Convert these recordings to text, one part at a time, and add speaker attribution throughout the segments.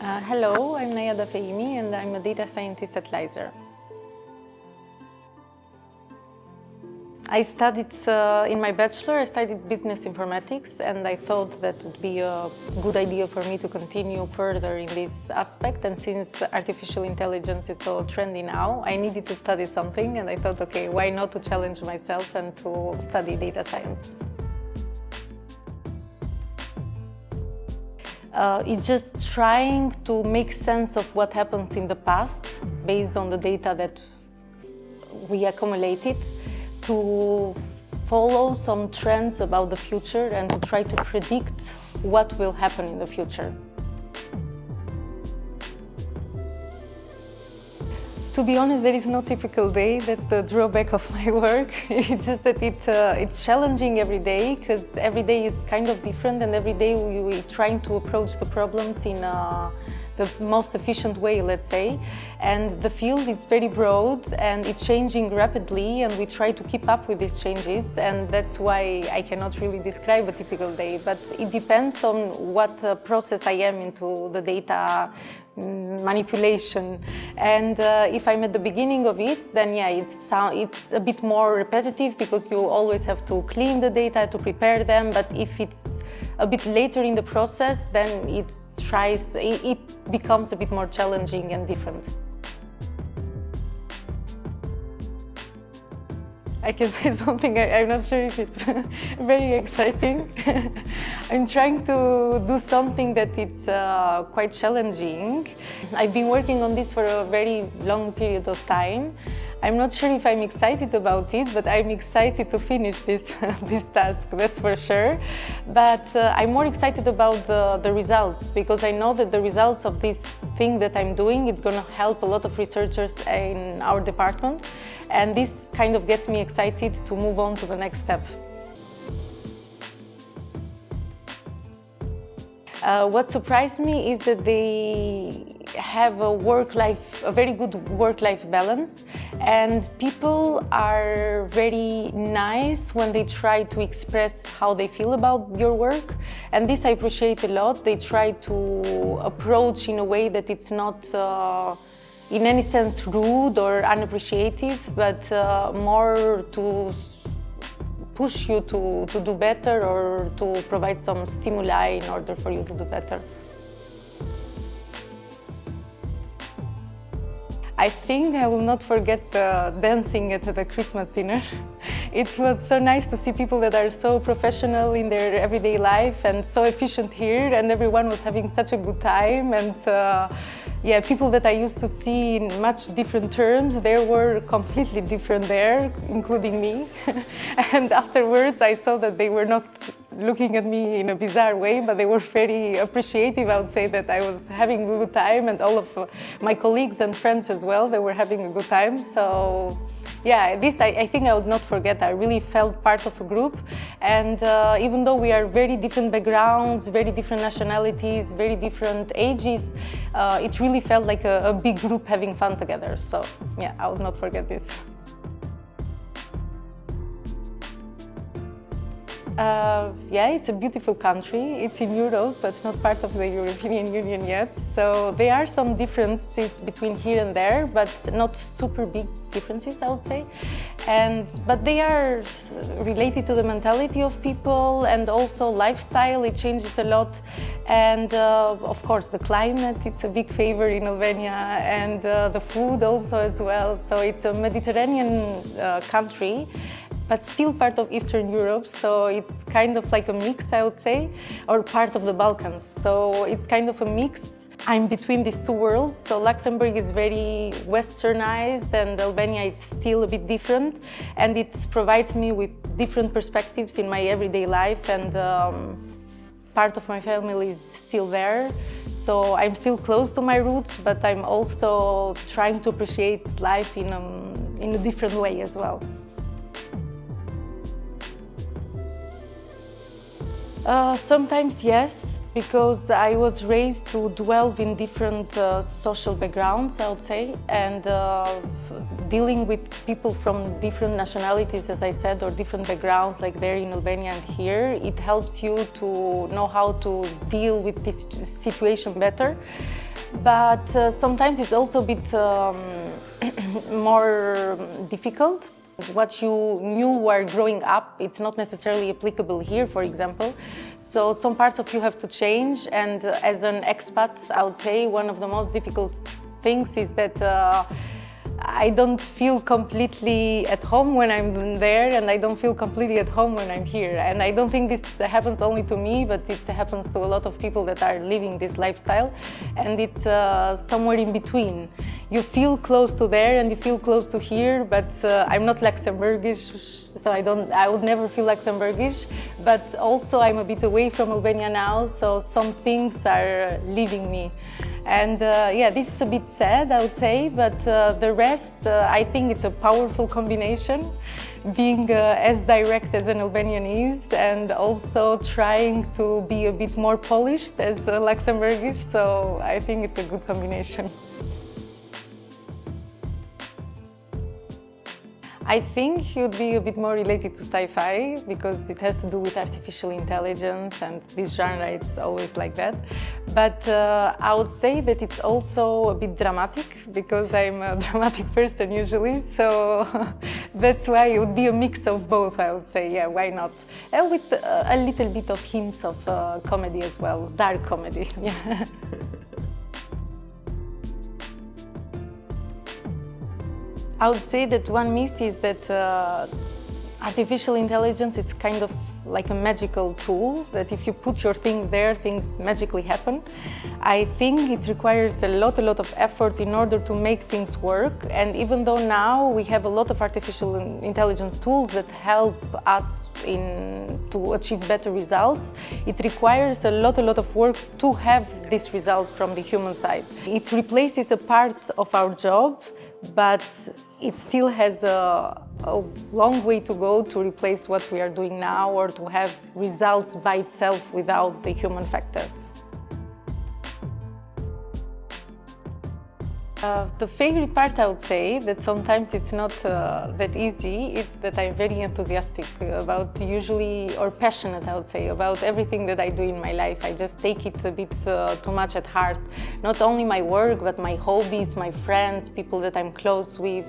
Speaker 1: Hello, I'm Najada Feimi and I'm a data scientist at LISER. I studied, in my bachelor, I studied business informatics, and I thought that would be a good idea for me to continue further in this aspect. And since artificial intelligence is so trendy now, I needed to study something, and I thought, okay, why not to challenge myself and to study data science? It's just trying to make sense of what happens in the past based on the data that we accumulated, to follow some trends about the future and to try to predict what will happen in the future. To be honest, there is no typical day. That's the drawback of my work. It's just that it's challenging every day, because every day is kind of different, and every day we're trying to approach the problems in the most efficient way, let's say. And the field is very broad and it's changing rapidly, and we try to keep up with these changes, and that's why I cannot really describe a typical day. But it depends on what process I am into the data manipulation. And if I'm at the beginning of it, then yeah, it's a bit more repetitive, because you always have to clean the data, to prepare them. But if it's a bit later in the process, then it becomes a bit more challenging and different. I can say something, I'm not sure if it's very exciting. I'm trying to do something that it's quite challenging. I've been working on this for a very long period of time. I'm not sure if I'm excited about it, but I'm excited to finish this task, that's for sure. But I'm more excited about the results, because I know that the results of this thing that I'm doing, it's going to help a lot of researchers in our department. And this kind of gets me excited to move on to the next step. What surprised me is that they have a very good work-life balance, and people are very nice when they try to express how they feel about your work, and this I appreciate a lot. They try to approach in a way that it's not in any sense rude or unappreciative, but more to push you to do better, or to provide some stimuli in order for you to do better. I think I will not forget the dancing at the Christmas dinner. It was so nice to see people that are so professional in their everyday life and so efficient here, and everyone was having such a good time. And yeah, people that I used to see in much different terms, they were completely different there, including me. And afterwards I saw that they were not looking at me in a bizarre way, but they were very appreciative. I would say that I was having a good time, and all of my colleagues and friends as well, they were having a good time. So yeah, this I think I would not forget. I really felt part of a group, and even though we are very different backgrounds, very different nationalities, very different ages, it really felt like a big group having fun together. So yeah, I would not forget this. Yeah, it's a beautiful country. It's in Europe, but not part of the European Union yet. So there are some differences between here and there, but not super big differences, I would say. But they are related to the mentality of people, and also lifestyle. It changes a lot. And of course, the climate, it's a big favor in Albania, and the food also as well. So it's a Mediterranean country, but still part of Eastern Europe, so it's kind of like a mix, I would say, or part of the Balkans. So it's kind of a mix. I'm between these two worlds. So Luxembourg is very westernized, and Albania it's still a bit different, and it provides me with different perspectives in my everyday life, and part of my family is still there. So I'm still close to my roots, but I'm also trying to appreciate life in a different way as well. Sometimes yes, because I was raised to dwell in different social backgrounds, I would say, and dealing with people from different nationalities, as I said, or different backgrounds, like there in Albania and here, it helps you to know how to deal with this situation better. but sometimes it's also a bit more difficult. What you knew while growing up, it's not necessarily applicable here, for example. So some parts of you have to change, and as an expat, I would say one of the most difficult things is that I don't feel completely at home when I'm there, and I don't feel completely at home when I'm here. And I don't think this happens only to me, but it happens to a lot of people that are living this lifestyle. And it's somewhere in between. You feel close to there and you feel close to here, but I'm not Luxembourgish, so I would never feel Luxembourgish. But also I'm a bit away from Albania now, so some things are leaving me. And yeah, this is a bit sad, I would say, but the rest, I think it's a powerful combination, being as direct as an Albanian is, and also trying to be a bit more polished as Luxembourgish, so I think it's a good combination. I think you'd be a bit more related to sci-fi because it has to do with artificial intelligence, and this genre is always like that. But I would say that it's also a bit dramatic because I'm a dramatic person usually, so that's why it would be a mix of both, I would say. Yeah, why not? And with a little bit of hints of comedy as well, dark comedy. Yeah. I would say that one myth is that artificial intelligence is kind of like a magical tool, that if you put your things there, things magically happen. I think it requires a lot of effort in order to make things work. And even though now we have a lot of artificial intelligence tools that help us to achieve better results, it requires a lot of work to have these results from the human side. It replaces a part of our job, but it still has a long way to go to replace what we are doing now or to have results by itself without the human factor. The favorite part, I would say, that sometimes it's not that easy, it's that I'm very enthusiastic about or passionate, I would say, about everything that I do in my life. I just take it a bit too much at heart. Not only my work, but my hobbies, my friends, people that I'm close with.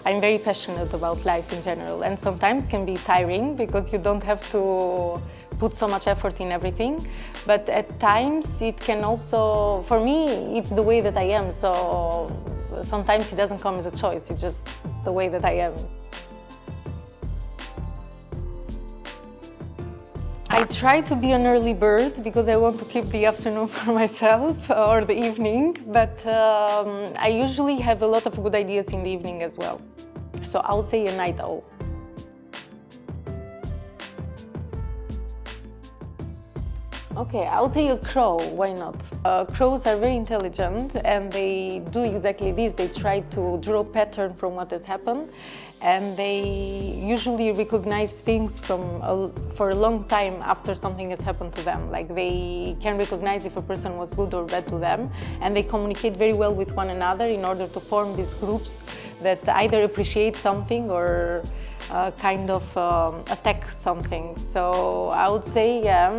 Speaker 1: I'm very passionate about life in general, and sometimes can be tiring because you don't have to put so much effort in everything, but at times it can also, for me, it's the way that I am, so sometimes it doesn't come as a choice, it's just the way that I am. I try to be an early bird because I want to keep the afternoon for myself or the evening, but I usually have a lot of good ideas in the evening as well, so I would say a night owl. Okay, I would say a crow, why not? Crows are very intelligent and they do exactly this. They try to draw a pattern from what has happened, and they usually recognize things for a long time after something has happened to them. Like they can recognize if a person was good or bad to them, and they communicate very well with one another in order to form these groups that either appreciate something or kind of attack something. So I would say, yeah,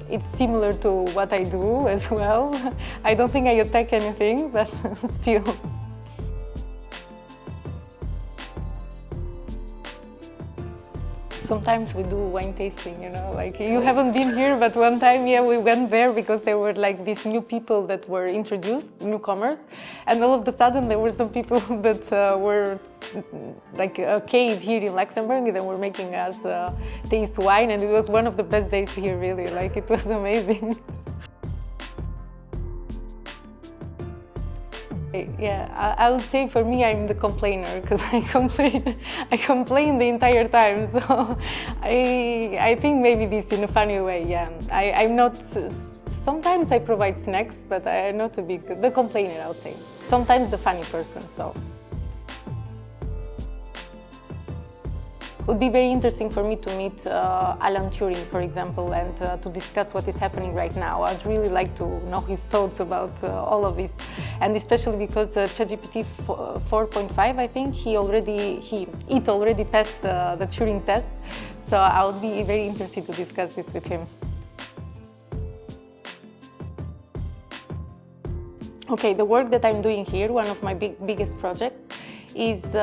Speaker 1: it's similar to what I do as well. I don't think I attack anything, but still. Sometimes we do wine tasting, you know, like you haven't been here, but one time, yeah, we went there because there were like these new people that were introduced, newcomers, and all of a sudden there were some people that were like a cave here in Luxembourg, and they were making us taste wine, and it was one of the best days here, really, like it was amazing. Yeah, I would say for me I'm the complainer because I complain the entire time. So I think maybe this in a funny way. Yeah, I'm not. Sometimes I provide snacks, but I'm not the complainer, I would say. Sometimes the funny person. So. It would be very interesting for me to meet Alan Turing, for example, and to discuss what is happening right now. I'd really like to know his thoughts about all of this, and especially because ChatGPT 4.5, I think, it already passed the Turing test, so I would be very interested to discuss this with him. Okay, the work that I'm doing here, one of my biggest projects, is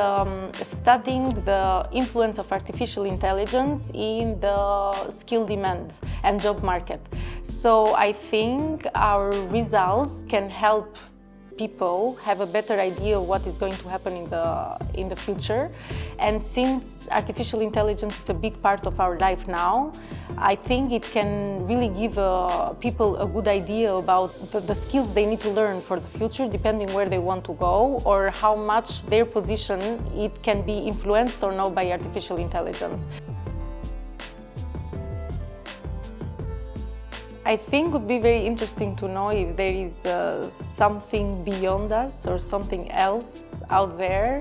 Speaker 1: studying the influence of artificial intelligence in the skill demand and job market. So I think our results can help people have a better idea of what is going to happen in the future. And since artificial intelligence is a big part of our life now, I think it can really give people a good idea about the skills they need to learn for the future, depending where they want to go or how much their position it can be influenced or not by artificial intelligence. I think it would be very interesting to know if there is something beyond us or something else out there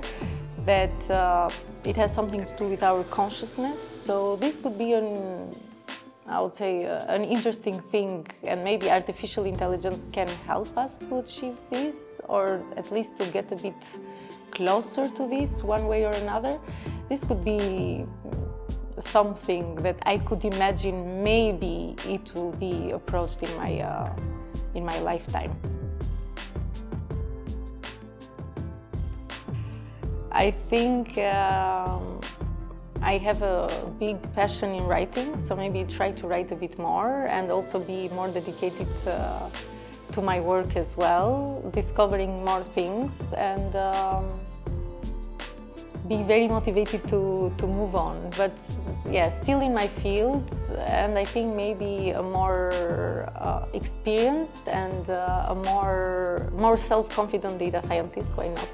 Speaker 1: that it has something to do with our consciousness. So this could be I would say, an interesting thing, and maybe artificial intelligence can help us to achieve this, or at least to get a bit closer to this one way or another. This could be something that I could imagine maybe it will be approached in my lifetime. I think I have a big passion in writing, so maybe try to write a bit more and also be more dedicated to my work as well, discovering more things and be very motivated to move on. But yeah, still in my field, and I think maybe a more experienced and a more self-confident data scientist, why not?